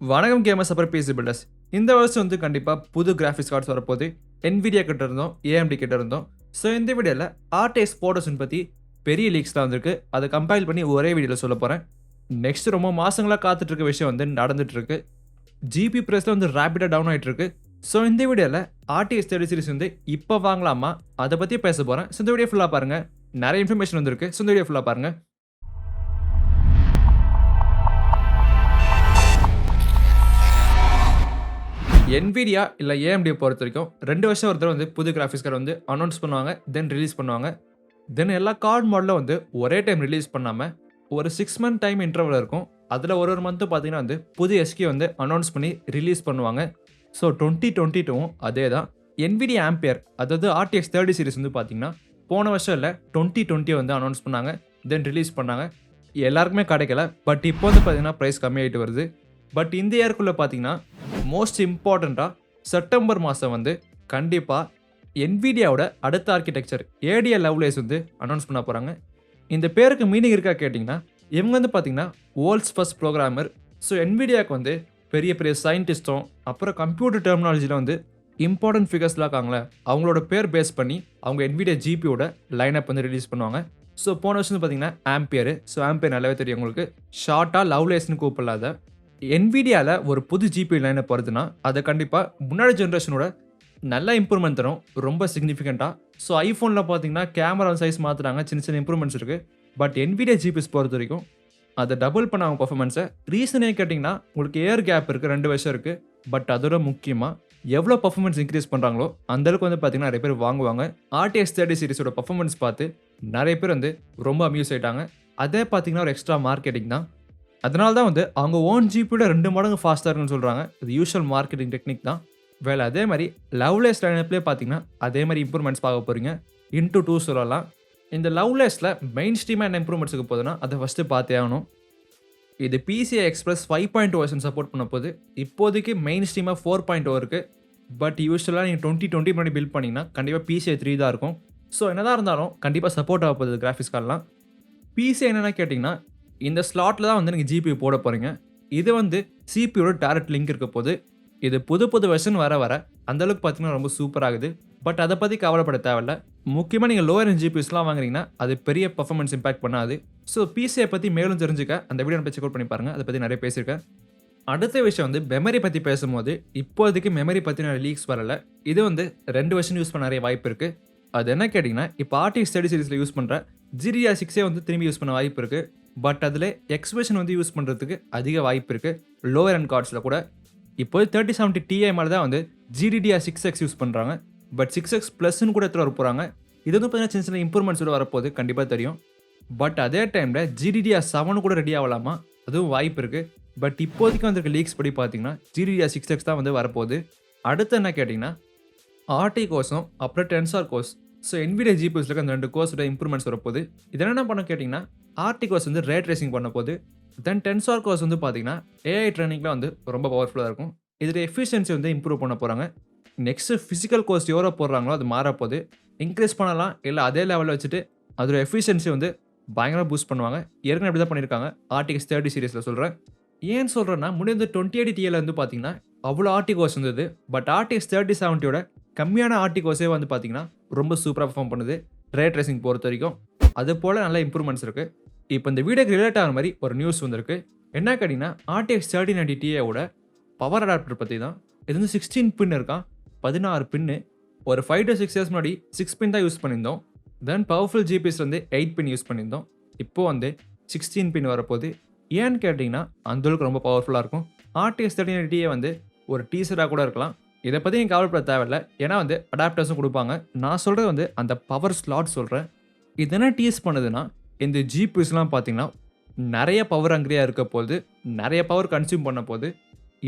வணக்கம் கேமர்ஸ் அப்புறம் PC filters. இந்த வருஷம் வந்து கண்டிப்பாக புது கிராஃபிக்ஸ் கார்ட்ஸ் வரப்போது. NVIDIA கிட்ட இருந்தோம், AMD கிட்ட இருந்தோம். ஸோ இந்த வீடியோவில் RTX போர்டர்ஸ்ன்னு பற்றி பெரிய லீக்ஸ்லாம் வந்திருக்கு. அதை கம்பைல் பண்ணி ஒரே வீடியோவில் சொல்ல போகிறேன். நெக்ஸ்ட் ரொம்ப மாதங்களாக காத்துட்டு இருக்க விஷயம் வந்து நடந்துட்டு இருக்கு. ஜிபி ப்ரைஸில் வந்து ரேப்பிடாக டவுன் ஆகிட்டு இருக்கு. ஸோ இந்த வீடியோவில் RTX 30 சீரிஸ் வந்து இப்போ வாங்கலாமா அதை பற்றி பேச போகிறேன். ஸோ இந்த வீடியோ ஃபுல்லாக பாருங்கள், நிறைய இன்ஃபர்மேஷன் வந்திருக்கு. ஸோ இந்த வீடியோ ஃபுல்லாக பாருங்கள். NVIDIA இல்லை AMD பொறுத்த வரைக்கும் 2 வருஷம் ஒருத்தர் வந்து புது கிராஃபிக்ஸ் கார்டு வந்து அனௌன்ஸ் பண்ணுவாங்க, தென் ரிலீஸ் பண்ணுவாங்க. தென் எல்லா கார்டு மாடலும் வந்து ஒரே டைம் ரிலீஸ் பண்ணாமல் ஒரு 6 மந்த் டைம் இன்டர்வல் இருக்கும். அதில் ஒரு மந்த்து பார்த்தீங்கன்னா வந்து புது SKU வந்து அனௌன்ஸ் பண்ணி ரிலீஸ் பண்ணுவாங்க. ஸோ 2022 அதே தான். NVIDIA ஆம்பியர் அதாவது RTX 30 சீரிஸ் வந்து பார்த்தீங்கன்னா போன வருஷம் இல்லை 2020 வந்து அனௌன்ஸ் பண்ணாங்க, தென் ரிலீஸ் பண்ணாங்க. எல்லாருக்குமே கிடைக்கல. பட் இப்போ வந்து பார்த்தீங்கன்னா ப்ரைஸ் கம்மியாகிட்டு வருது. பட் இந்த இயர்க்குள்ளே பார்த்தீங்கன்னா மோஸ்ட் இம்பார்ட்டண்ட்டாக செப்டம்பர் மாதம் வந்து கண்டிப்பாக NVIDIAவோட அடுத்த ஆர்கிடெக்சர் ADL லவ்லேஸ் வந்து அனௌன்ஸ் பண்ண போகிறாங்க. இந்த பேருக்கு மீனிங் இருக்கா கேட்டிங்கன்னா, இவங்க வந்து பார்த்தீங்கன்னா வேர்ல்ட்ஸ் ஃபர்ஸ்ட் ப்ரோக்ராமர். ஸோ NVIDIAவுக்கு வந்து பெரிய பெரிய சயின்டிஸ்ட்டும் அப்புறம் கம்ப்யூட்டர் டெர்மினாலஜியில் வந்து இம்பார்ட்டன்ட் ஃபிகர்ஸ்லாம் இருக்காங்களே, அவங்களோட பேர் பேஸ் பண்ணி அவங்க NVIDIA GPUவோட லைனப் வந்து ரிலீஸ் பண்ணுவாங்க. ஸோ போன வருஷம் வந்து பார்த்தீங்கன்னா ஆம்பியர். ஸோ ஆம்பியர் நல்லாவே தெரியும் உங்களுக்கு. ஷார்ட்டாக லவ்லேஸ்னு கூப்பிடலாத NVIDIAவில் ஒரு புது GPU லைனப் வருதுன்னா அதை கண்டிப்பாக முன்னாடி ஜென்ரேஷனோட நல்ல இம்ப்ரூவ்மெண்ட் தரும், ரொம்ப சிக்னிஃபிகண்ட்டாக. ஸோ ஐஃபோனில் பார்த்தீங்கன்னா கேமரா சைஸ் மாற்றுறாங்க, சின்ன சின்ன இம்ப்ரூவ்மெண்ட்ஸ் இருக்குது. பட் NVIDIA GPUஸ் பொறுத்த வரைக்கும் அதை டபுள் பண்ண அவங்க பர்ஃபார்மன்ஸை. ரீசனே கேட்டிங்கன்னா உங்களுக்கு ஏர் கேப் இருக்குது, 2 வருஷம் இருக்குது. பட் அதோட முக்கியமாக எவ்வளோ பர்ஃபார்மன்ஸ் இன்க்ரீஸ் பண்ணுறாங்களோ அந்தளவுக்கு வந்து பார்த்தீங்கன்னா நிறைய பேர் வாங்குவாங்க. RTX 30 சீரிஸோட பர்ஃபார்மன்ஸ் பார்த்து நிறைய பேர் வந்து ரொம்ப அம்யூஸ் ஆகிட்டாங்க. அதே பார்த்தீங்கன்னா ஒரு எக்ஸ்ட்ரா மார்க்கெட்டிங் தான். அதனால தான் வந்து அவங்க ஓன் ஜிபியோட 2 மடங்கு ஃபாஸ்ட்டாக இருக்குன்னு சொல்கிறாங்க. இது யூஷுவல் மார்க்கெட்டிங் டெக்னிக் தான். வேலை அதே மாதிரி லவ்லேஸ் லைனப்லேயே பார்த்தீங்கன்னா அதே மாதிரி இம்ப்ரூவ்மெண்ட்ஸ் பார்க்க போகிறீங்க. இன்டூ 2 சொல்லலாம். இந்த லவ்லேஸில் மெயின் ஸ்ட்ரீமாக என்ன இம்ப்ரூவ்மெண்ட்ஸுக்கு போகுதுன்னா அதை ஃபஸ்ட்டு பார்த்தே ஆகணும். இது PCI Express 5.0 வெர்ஷன் சப்போர்ட் பண்ண போது. இப்போதைக்கு மெயின் ஸ்ட்ரீமாக 4.0 இருக்குது. பட் யூஸ்வலாக நீங்கள் 2020 முன்னாடி பில்ட் பண்ணிங்கன்னா கண்டிப்பாக PCI 3 தான் இருக்கும். ஸோ என்னதான் இருந்தாலும் கண்டிப்பாக சப்போர்ட் ஆக போகுது கிராஃபிக்ஸ் கார்டெலாம். PCI என்னென்னா கேட்டிங்கன்னா இந்த ஸ்லாட்டில் தான் வந்து நீங்கள் GPU போட போகிறீங்க. இது வந்து CPUவோட டேரக்ட் லிங்க் இருக்க போது. இது புது வெர்ஷன் வர அந்தளவுக்கு பார்த்தீங்கன்னா ரொம்ப சூப்பராகுது. பட் அதை பற்றி கவலைப்பட தேவையில்ல. முக்கியமாக நீங்கள் லோயர் எண்ட் GPUஸ்லாம் வாங்குறீங்கன்னா அது பெரிய பர்ஃபார்மன்ஸ் இம்பாக்ட் பண்ணாது. ஸோ PCI பற்றி மேலும் தெரிஞ்சுக்க அந்த வீடியோ நான் செக் அவுட் பண்ணி பாருங்கள், அதை பற்றி நிறைய பேசியிருக்கேன். அடுத்த விஷயம் வந்து மெமரி பற்றி பேசும்போது இப்போதைக்கு மெமரி பற்றின லீக்ஸ் வரலை. இது வந்து 2 வருஷன் யூஸ் பண்ண நிறைய வாய்ப்பு இருக்குது. அது என்ன கேட்டிங்கன்னா இப்போ RTX 30 சீரிஸில் யூஸ் பண்ணுற GDDR6 வந்து திரும்பி யூஸ் பண்ண வாய்ப்பு இருக்குது. பட் அதில் எக்ஸ்பிரஷன் வந்து யூஸ் பண்ணுறதுக்கு அதிக வாய்ப்பு இருக்குது லோவர் அண்ட் கார்ட்ஸில் கூட. இப்போ 3070 Ti மேலே தான் வந்து GDDR6X யூஸ் பண்ணுறாங்க. பட் 6X ப்ளஸ்ன்னு கூட எடுத்துகிட்டு வர போகிறாங்க. இது வந்து பார்த்தீங்கன்னா சின்ன சின்ன இம்ப்ரூவ்மெண்ட்ஸோட வரப்போது கண்டிப்பாக தெரியும். பட் அதே டைமில் GDDR7 கூட ரெடி ஆகலாமா, அதுவும் வாய்ப்பு இருக்குது. பட் இப்போதைக்கு வந்திருக்க லீக்ஸ் படி பார்த்தீங்கன்னா GDDR6X தான் வந்து வரப்போகுது. அடுத்து என்ன கேட்டிங்கன்னா RT கோர்ஸும் அப்புறம் டென்சார் கோர்ஸ். ஸோ NVIDIA GPUஸில் இருக்க அந்த 2 கோர்ஸோட இம்ப்ரூவ்மெண்ட்ஸ் வரப்போகுது. இது என்ன பண்ண கேட்டிங்கன்னா RT கோர்ஸ் வந்து ரே ட்ரேசிங் பண்ண போது. தென் டென்சார் கோர்ஸ் வந்து பார்த்தீங்கன்னா AI ட்ரைனிங்கில் வந்து ரொம்ப பவர்ஃபுல்லாக இருக்கும். இதில் எஃபிஷியன்சி வந்து இம்ப்ரூவ் பண்ண போகிறாங்க. நெக்ஸ்ட்டு ஃபிசிக்கல் கோர்ஸ் எவ்வளோ போடுறாங்களோ அது மாறப்போது. இன்க்ரீஸ் பண்ணலாம், இல்லை அதே லெவலில் வச்சுட்டு அதோட எஃபிஷியன்சி வந்து பயங்கரமாக பூஸ்ட் பண்ணுவாங்க. ஏற்கனவே அப்படி தான் பண்ணியிருக்காங்க RTX 30 சீரிஸில் சொல்கிறேன். ஏன்னு சொல்கிறேன்னா முன்னாடி வந்து 2080 Tiயில் வந்து பார்த்தீங்கன்னா அவ்வளோ RT கோர்ஸ் இருந்தது. பட் RTX 3070யோட கம்மியான RT கோர்ஸே வந்து பார்த்தீங்கன்னா ரொம்ப சூப்பராக பர்ஃபார்ம் பண்ணுது ரே ட்ரேசிங் பொறுத்த வரைக்கும். அது போல் நல்ல இம்ப்ரூவ்மெண்ட்ஸ் இருக்குது. இப்போ இந்த வீடியோக்கு ரிலேட் ஆகிற மாதிரி ஒரு நியூஸ் வந்திருக்கு. என்ன கேட்டிங்கன்னா RTX 3090 Tiயோட பவர் அடாப்டர் பற்றி தான். இது வந்து 16 பின் இருக்கான், 16 பின்னு. ஒரு 5 to 6 இயர்ஸ் முன்னாடி 6 பின் தான் யூஸ் பண்ணியிருந்தோம். தென் பவர்ஃபுல் GPUஸ் வந்து 8 பின் யூஸ் பண்ணியிருந்தோம். இப்போது வந்து 16 பின் வரப்போகுது. ஏன்னு கேட்டிங்கன்னா அந்தளவுக்கு ரொம்ப பவர்ஃபுல்லாக இருக்கும். RTX 3090 Ti வந்து ஒரு டீசராக கூட இருக்கலாம். இதை பற்றி நீங்கள் கவலைப்பட தேவையில்லை, ஏன்னா வந்து அடாப்டர்ஸும் கொடுப்பாங்க. நான் சொல்கிறது வந்து அந்த பவர் ஸ்லாட் சொல்கிறேன். இது என்ன டீஸ் பண்ணுதுன்னா இந்த GPUஸ்லாம் பார்த்தீங்கன்னா நிறைய பவர் அங்கிரியாக இருக்க போது, நிறைய பவர் கன்சியூம் பண்ண போது.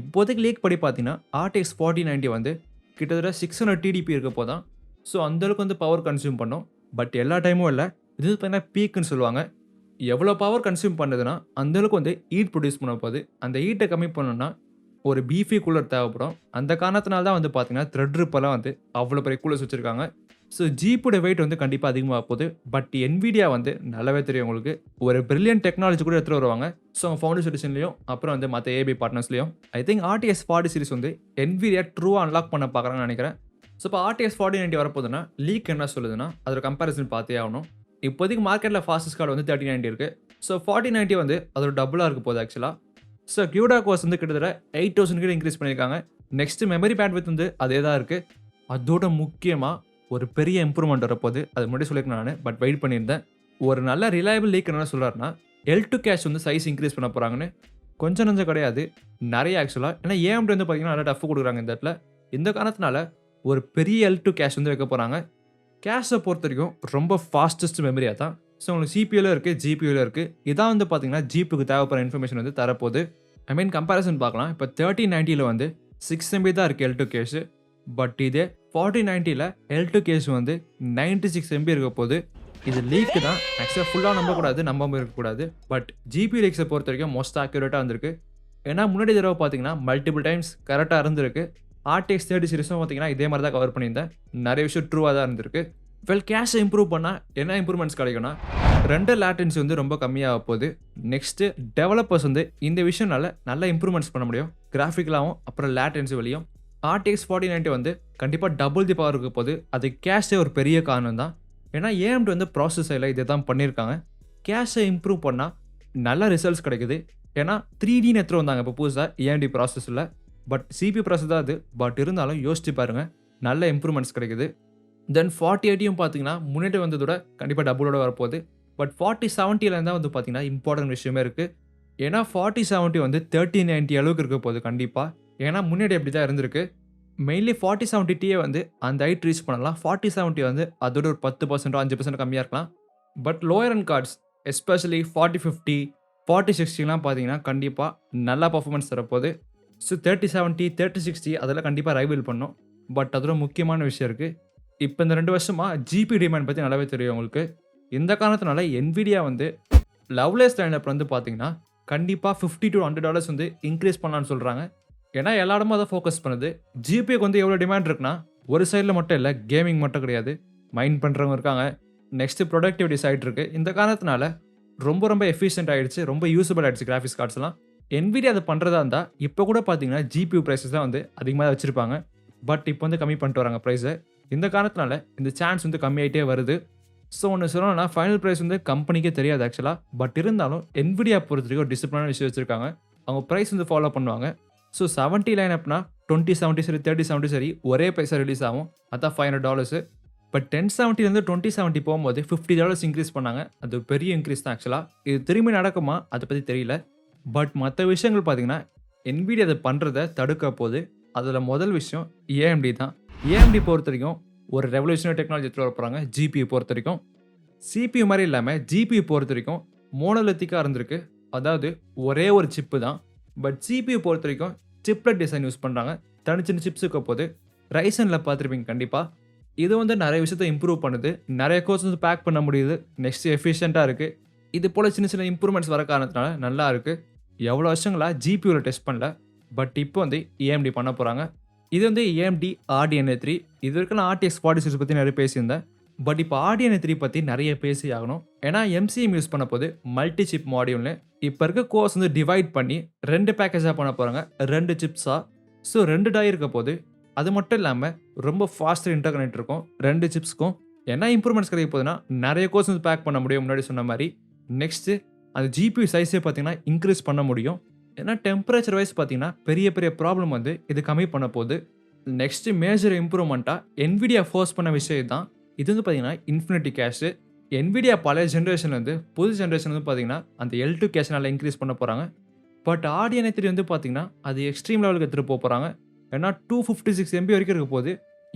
இப்போதைக்கு லீக் படி பார்த்தீங்கன்னா RTX 4090 வந்து கிட்டத்தட்ட 600 TDP இருக்க போதான். ஸோ அந்தளவுக்கு வந்து பவர் கன்சியூம் பண்ணும். பட் எல்லா டைமும் இல்லை, இது பார்த்தீங்கன்னா பீக்குன்னு சொல்லுவாங்க. எவ்வளோ பவர் கன்சியூம் பண்ணுதுன்னா அந்தளவுக்கு வந்து ஹீட் ப்ரொடியூஸ் பண்ண போகுது. அந்த ஹீட்டை கம்மி பண்ணணும்னா ஒரு பீஃபி கூலர் தேவைப்படும். அந்த காரணத்தினால தான் வந்து பார்த்தீங்கன்னா த்ரெட் ரிப்பெல்லாம் வந்து அவ்வளோ பெரிய கூலர்ஸ் வச்சுருக்காங்க. ஸோ ஜிபியோட வெயிட் வந்து கண்டிப்பாக அதிகமாக போகுது. பட் NVIDIA வந்து நல்லாவே தெரியும் உங்களுக்கு. ஒரு பிரில்லியன்ட் டெக்னாலஜி கூட எடுத்துகிட்டு வருவாங்க. ஸோ அவங்க ஃபவுண்டர் சொல்யூஷன்லையும் அப்புறம் வந்து மற்ற ஏபி பார்ட்னர்ஸ்லையும் ஐ திங்க் RTX 40 சீரிஸ் வந்து NVIDIA ட்ரூவாக அன்லாக் பண்ண பார்க்குறாங்கன்னு நினைக்கிறேன். ஸோ இப்போ RTX 4090 வரப்போகுதுன்னா லீக் என்ன சொல்லுதுன்னா அதோட கம்பேரிசன் பார்த்தே ஆகணும். இப்போதைக்கு மார்க்கெட்டில் ஃபாஸ்டஸ்ட் கார்டு வந்து 3090 இருக்குது. ஸோ 4090 வந்து அதோட டபுளாக இருக்க போகுது ஆக்சுவலாக. ஸோ கியூடா கோர்ஸ் வந்து கிட்டத்தட்ட 8000 கிட்ட இன்க்ரீஸ் பண்ணியிருக்காங்க. நெக்ஸ்ட் மெமரி பேண்ட்வித் வந்து அதே தான் இருக்குது. அதோட முக்கியமாக ஒரு பெரிய இம்ப்ரூவ்மெண்ட் வரப்போகுது. அது முன்னாடி சொல்லியிருக்கேன் நான், பட் வெயிட் பண்ணியிருந்தேன். ஒரு நல்ல ரிலையபிள் லீக் என்ன சொல்கிறாருன்னா L2 கேஷ் வந்து சைஸ் இன்க்ரீஸ் பண்ண போகிறாங்கன்னு. கொஞ்சம் நஞ்சம் கிடையாது, நிறைய ஆக்சுவலாக. ஏன்னா AMD வந்து பார்த்தீங்கன்னா நல்லா டஃப் கொடுக்குறாங்க இந்த இடத்துல. இந்த காரணத்தினால ஒரு பெரிய L2 கேஷ் வந்து வைக்க போகிறாங்க. கேஷை பொறுத்த வரைக்கும் ரொம்ப ஃபாஸ்டஸ்ட் மெமரியாக தான். ஸோ உங்களுக்கு CPU இருக்குது, GPU இருக்குது. இதான் வந்து பார்த்தீங்கன்னா ஜிபிக்கு தேவைப்படுற இன்ஃபர்மேஷன் வந்து தரப்போகுது. ஐ மீன் கம்பேரிசன் பார்க்கலாம். இப்போ 3090 வந்து 6 MB தான் இருக்குது L2 கேஷு. பட் இதே 4090 L2 கேஷ் வந்து 96 MB இருக்க போகுது. இது லீக்கு தான் ஆக்சுவலாக, ஃபுல்லாக நம்பக்கூடாது, நம்பாமல் இருக்கக்கூடாது. பட் ஜிபி லீக்ஸை பொறுத்த வரைக்கும் மோஸ்ட் அக்யூரேட்டாக வந்திருக்கு. ஏன்னா முன்னாடி தடவை பார்த்தீங்கன்னா மல்டிபிள் டைம்ஸ் கரெக்டாக இருந்திருக்கு. RTX 30 சீரிஸும் பார்த்தீங்கன்னா இதே மாதிரி தான் கவர் பண்ணியிருந்தேன். நிறைய விஷயம் ட்ரூவாக தான் இருந்திருக்கு. கேஷை இம்ப்ரூவ் பண்ணால் என்ன இம்ப்ரூவ்மெண்ட்ஸ் கிடைக்கும்னா ரெண்டர் லேட்டன்சி வந்து ரொம்ப கம்மியாக போகுது. நெக்ஸ்ட்டு டெவலப்பர்ஸ் வந்து இந்த விஷயம்னால நல்ல இம்ப்ரூவ்மெண்ட்ஸ் பண்ண முடியும், கிராஃபிக்கலாகவும் அப்புறம் லேட்டன்சி வழியும். RTX 4090 வந்து கண்டிப்பாக டபுள் தி பவர் இருக்க போது. அது கேஷே ஒரு பெரிய காரணம் தான். ஏன்னா AMD வந்து ப்ராசஸரில் இதை தான் பண்ணியிருக்காங்க. கேஷை இம்ப்ரூவ் பண்ணால் நல்ல ரிசல்ட்ஸ் கிடைக்குது. ஏன்னா 3Dன்னு எடுத்துகிட்டு வந்தாங்க இப்போ புதுசாக AMD ப்ராசஸில். பட் CPU ப்ராசஸ் தான் அது. பட் இருந்தாலும் யோசிச்சு பாருங்கள், நல்ல இம்ப்ரூவ்மெண்ட்ஸ் கிடைக்குது. தென் 4080யும் பார்த்தீங்கன்னா முன்னாடி வந்ததோட கண்டிப்பாக டபுளோட வரப்போகுது. பட் 4070 தான் வந்து பார்த்தீங்கன்னா இம்பார்ட்டன்ட் விஷயமே இருக்குது. ஏன்னா 4070 வந்து 3090 அளவுக்கு இருக்க போகுது கண்டிப்பாக. ஏன்னா முன்னாடி அப்படி தான் இருந்திருக்கு. மெயின்லி 4070 Ti வந்து அந்த ஹைட் ரீச் பண்ணலாம். 4070 வந்து அதோட ஒரு 10% 5% கம்மியாக இருக்கலாம். But lower end cards especially 4050 4060லாம் பார்த்தீங்கன்னா கண்டிப்பாக நல்லா பர்ஃபார்மன்ஸ் தரப்போகுது. ஸோ 3070 3060 அதெல்லாம் கண்டிப்பாக ரைவல் பண்ணும். பட் அதோட முக்கியமான விஷயம் இருக்குது. இப்போ இந்த 2 வருஷமாக ஜிபி டிமாண்ட் பற்றி நல்லாவே தெரியும் உங்களுக்கு. இந்த காரணத்தினால NVIDIA வந்து லவ்லேஸ் லைனப் வந்து பார்த்தீங்கன்னா கண்டிப்பாக $50 to $100 வந்து இன்க்ரீஸ் பண்ணலான்னு சொல்கிறாங்க. ஏன்னா எல்லா இடமும் அதை ஃபோக்கஸ் பண்ணுது. ஜிபிக்கு வந்து எவ்வளோ டிமாண்ட் இருக்குன்னா ஒரு சைடில் மட்டும் இல்லை, கேமிங் மட்டும் கிடையாது, மைண்ட் பண்ணுறவங்க இருக்காங்க, நெக்ஸ்ட் ப்ரொடக்டிவிட்டி சைட் இருக்குது. இந்த காரணத்தினால ரொம்ப எஃபிஷியன்ட் ஆகிடுச்சு, ரொம்ப யூஸபிள் ஆகிடுச்சு கிராஃபிக்ஸ் கார்ட்ஸ்லாம். NVIDIA அதை பண்ணுறதா இருந்தால் இப்போ கூட பார்த்தீங்கன்னா GPU ப்ரைஸஸ் தான் வந்து அதிகமாக தான் வச்சுருப்பாங்க. பட் இப்போ வந்து கம்மி பண்ணிட்டு வராங்க ப்ரைஸை. இந்த காரணத்தினால இந்த சான்ஸ் வந்து கம்மியாகிட்டே வருது. ஸோ ஒன்று சொல்லணும்னா ஃபைனல் ப்ரைஸ் வந்து கம்பெனிக்கே தெரியாது ஆக்சுவலாக. பட் இருந்தாலும் NVIDIA பொறுத்த வரைக்கும் ஒரு டிசிப்ளினான விஷயம் வச்சுருக்காங்க. அவங்க ப்ரைஸ் வந்து ஃபாலோ பண்ணுவாங்க. ஸோ 70 லைன் அப்னா 2070 சரி 3070 சரி ஒரே ப்ரைஸாக ரிலீஸ் ஆகும். அதான் $500. பட் 1070 2070 போகும்போது $50 இன்க்ரீஸ் பண்ணாங்க. அது ஒரு பெரிய இன்க்ரீஸ் தான் ஆக்சுவலாக. இது திரும்பி நடக்குமா அதை பற்றி தெரியல. பட் மற்ற விஷயங்கள் பார்த்தீங்கன்னா NVIDIA அதை பண்ணுறதை தடுக்க போகுது. அதில் முதல் விஷயம் AMD தான். AMD பொறுத்த வரைக்கும் ஒரு ரெவல்யூஷனரி டெக்னாலஜி எடுத்துகிட்டு வர போகிறாங்க. GPU பொறுத்த வரைக்கும் CPU மாதிரி இல்லாமல் GPU பொறுத்த வரைக்கும் மோனோலித்திக்காக இருந்திருக்கு. அதாவது ஒரே ஒரு சிப்பு தான். பட் CPU பொறுத்த வரைக்கும் சிப்லெட் டிசைன் யூஸ் பண்ணுறாங்க. தனிச்சின்ன சிப்ஸ் இருக்க போது. ரைசனில் பார்த்துருப்பீங்க கண்டிப்பாக. இது வந்து நிறைய விஷயத்தை இம்ப்ரூவ் பண்ணுது. நிறைய கோர்ஸ் வந்து பேக் பண்ண முடியுது. நெக்ஸ்ட் எஃபிஷியண்ட்டாக இருக்குது. இது போல் சின்ன இம்ப்ரூவ்மெண்ட்ஸ் வர காரணத்தினால நல்லா இருக்குது. எவ்வளோ வருஷங்களாக GPUவில் டெஸ்ட் பண்ணல. பட் இப்போ வந்து AMD பண்ண போகிறாங்க. இது வந்து AMD RDNA 3. இது வரைக்கும் நான் RTX 40 சீரிஸ் பற்றி நிறைய பேசியிருந்தேன். பட் இப்போ RDNA 3 பற்றி நிறைய பேசி ஆகணும். ஏன்னா MCM யூஸ் பண்ண போது மல்டி சிப் மாடியூல்னு இப்போ இருக்க கோர்ஸ் வந்து டிவைட் பண்ணி 2 பேக்கேஜாக பண்ண போகிறாங்க, 2 சிப்ஸாக. ஸோ 2 டை இருக்க போது. அது மட்டும் இல்லாமல் ரொம்ப ஃபாஸ்டர் இன்டர்கனெக்ட் இருக்கும் 2 சிப்ஸ்க்கும். என்ன இம்ப்ரூவ்மெண்ட்ஸ் கிடைக்க போகுதுன்னா நிறைய கோர்ஸ் வந்து பேக் பண்ண முடியும் முன்னாடி சொன்ன மாதிரி. நெக்ஸ்ட்டு அந்த GPU சைஸே பார்த்தீங்கன்னா இன்க்ரீஸ் பண்ண முடியும். ஏன்னா டெம்பரேச்சர் வைஸ் பார்த்தீங்கன்னா பெரிய ப்ராப்ளம் வந்து இது கம்மி பண்ண போகுது. நெக்ஸ்ட்டு மேஜர் இம்ப்ரூவ்மெண்ட்டாக NVIDIA ஃபோர்ஸ் பண்ண விஷயம் தான். இது வந்து பார்த்தீங்கன்னா இன்ஃபினிட்டி கேஷு. NVIDIA பழைய ஜென்ரேஷன்லேருந்து புது ஜென்ரேஷன் வந்து பார்த்தீங்கன்னா அந்த L2 கேஷ் நல்லா இன்க்ரீஸ் பண்ண போகிறாங்க. பட் RDNA 3 வந்து பார்த்தீங்கன்னா அது எக்ஸ்ட்ரீம் லெவலுக்கு எடுத்துகிட்டு போகிறாங்க. ஏன்னா 256 MB வரைக்கும் இருக்க போது.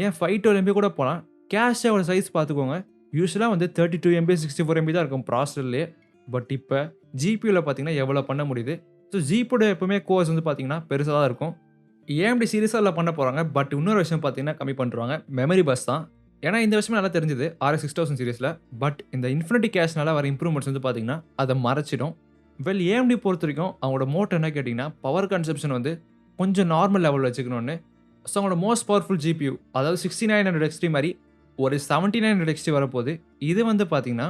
ஏன் 512 MB கூட போகலாம். கேஷோட சைஸ் பார்த்துக்கோங்க. யூஸ்வலாக வந்து 32 MB 64 MB தான் இருக்கும் ப்ராசஸர்லேயே. பட் இப்போ GPUவில் பார்த்தீங்கன்னா எவ்வளோ பண்ண முடியுது. ஸோ GPUட எப்பவுமே கோர்ஸ் வந்து பார்த்தீங்கன்னா பெருசாக தான் இருக்கும். AMD சீரிஸாக அதில் பண்ண போகிறாங்க. பட் இன்னொரு விஷயம் பார்த்தீங்கன்னா கம்மி பண்ணுறாங்க, மெமரி பஸ் தான். ஏன்னா இந்த விஷயம் நல்லா தெரிஞ்சது RX 6000 சீரிஸில். பட் இந்த இன்ஃபினிட்டி கேஷ்னால வர இம்ப்ரூவ்மெண்ட்ஸ் வந்து பார்த்தீங்கன்னா அதை மறைச்சிடும். AMD பொறுத்த வரைக்கும் அவங்களோட மோட்டோ என்ன கேட்டிங்கன்னா பவர் கன்சப்ஷன் வந்து கொஞ்சம் நார்மல் லெவலில் வச்சுக்கணும்னு. ஸோ அவங்களோட மோஸ்ட் பவர்ஃபுல் GPU அதாவது 6900 XT மாதிரி ஒரு 79 RTX வரப்போகுது. இது வந்து பார்த்தீங்கன்னா,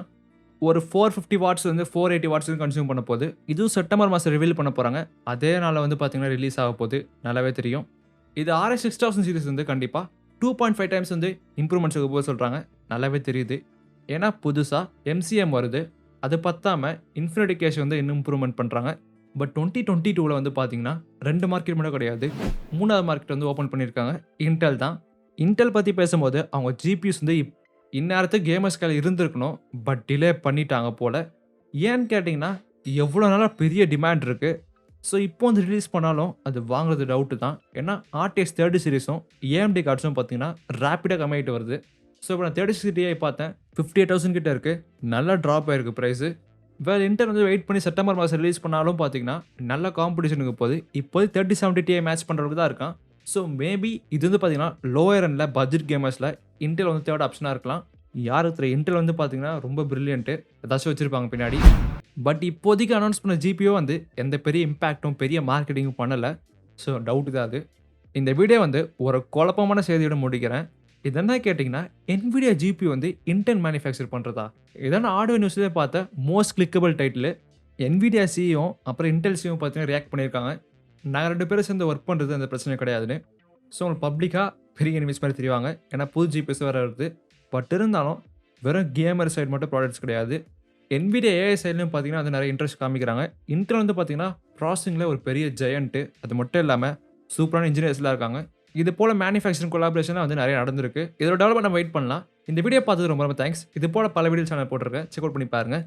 ஒரு 450 வாட்ஸ் வந்து 480 வாட்ஸ் கன்சியூம் பண்ண போகுது. இதுவும் செப்டம்பர் மாசம் ரிவீல் பண்ண போறாங்க. அதே நாள்ல வந்து பார்த்தீங்கன்னா, ரிலீஸ் ஆக போகுது. நல்லாவே தெரியும். இது RX 6000 சீரிஸ் வந்து கண்டிப்பா 2.5 டைம்ஸ் வந்து இம்ப்ரூவ்மெண்ட்ஸ் இருக்க போது சொல்றாங்க. நல்லாவே தெரியுது. ஏன்னா புதுசா MCM வருது. அது பத்தாம இன்ஃபினிட்டி கேஷ் வந்து இன்னும் இம்ப்ரூவ்மென்ட் பண்றாங்க. பட் 2022ல வந்து பார்த்தீங்கன்னா, 2 மார்க்கெட் மட்டும் கிடையாது. 3வது மார்க்கெட் வந்து ஓப்பன் பண்ணியிருக்காங்க. Intel தான். Intel பத்தி பேசும்போது அவங்க GPUஸ் வந்து இந்நேரத்துக்கு கேமர்ஸ் கையில இருந்திருக்கணும். பட் டிலே பண்ணிட்டாங்க போல. ஏன்னு கேட்டீங்கன்னா, எவ்வளோ நாளா பெரிய டிமாண்ட் இருக்கு. ஸோ இப்போ வந்து ரிலீஸ் பண்ணாலும் அது வாங்குறது டவுட்டு தான். ஏன்னா RTX 30 சீரிஸும் AMD கார்ட்ஸும் பார்த்தீங்கன்னா, ரேப்பிடா கம்மியாயிட்டு வருது. ஸோ இப்போ நான் 36 Ti பார்த்தேன். 58,000 கிட்ட இருக்கு. நல்லா ட்ராப் ஆயிருக்கு பிரைஸு. வேற Intel வந்து வெயிட் பண்ணி செப்டம்பர் மாசம் ரிலீஸ் பண்ணாலும் பார்த்தீங்கன்னா, நல்ல காம்படிஷனுக்கு போகுது. இப்போதைக்கு 3070 Ti மேட்ச் பண்ற அளவுக்கு தான் இருக்கான். ஸோ மேபி இது வந்து பார்த்தீங்கன்னா, லோயர் எண்ட்ல பட்ஜெட் கேமர்ஸ்ல Intel வந்து தேர்ட் ஆப்ஷனா இருக்கலாம். யாருக்கு தெரியும்? Intel வந்து பார்த்தீங்கன்னா, ரொம்ப பிரில்லியன்ட். ஏதாச்சும் வச்சிருப்பாங்க பின்னாடி. பட் இப்போதைக்கு அனௌன்ஸ் பண்ண GPU வந்து எந்த பெரிய இம்பாக்ட்டும், பெரிய மார்க்கெட்டிங்கும் பண்ணல. ஸோ டவுட் தான் அது. இந்த வீடியோ வந்து ஒரு குழப்பமான செய்தியோட முடிக்கிறேன். இது என்ன கேட்டீங்கன்னா, NVIDIA GPU வந்து Intel மேனுஃபேக்சர் பண்றதா? இதான ஆடியோ நியூஸ்லயே பார்த்த most clickable title. NVIDIA CEO அப்புறம் Intel CEO பார்த்தீங்கன்னா ரியாக்ட் பண்ணியிருக்காங்க. நாங்க 2 பேரும் சேர்ந்து ஒர்க் பண்றது அந்த பிரச்சனை கிடையாதுன்னு. ஸோ அவங்க பப்ளிக்கா பெரிய எனிமீஸ் மாரி தெரிவாங்க. ஏன்னா புது GPUஸ் வேற வருது. பட் இருந்தாலும் வெறும் கேமர் சைடு மட்டும் ப்ராடக்ட்ஸ் கிடையாது. NVIDIA AI சைட்லயும் பார்த்தீங்கன்னா, அது நெறைய இன்ட்ரெஸ்ட் காமிக்கிறாங்க. Intel வந்து பார்த்தீங்கன்னா, ப்ராசஸிங்ல ஒரு பெரிய ஜெயண்ட். அது மட்டும் இல்லாம சூப்பரான இன்ஜினியர்ஸ்லாம் இருக்காங்க. இது போல மேனுஃபேக்சரிங் கொலாபரேஷன்லாம் வந்து நெறைய நடந்திருக்கு. இதோட டெவலப்மெண்ட் நம்ம வெயிட் பண்ணலாம். இந்த வீடியோ பார்த்ததுக்கு ரொம்ப ரொம்ப தேங்க்ஸ். இது போல பல வீடியோஸ் சேனல் போட்டுருக்கேன். செக் அவுட் பண்ணி பாருங்க.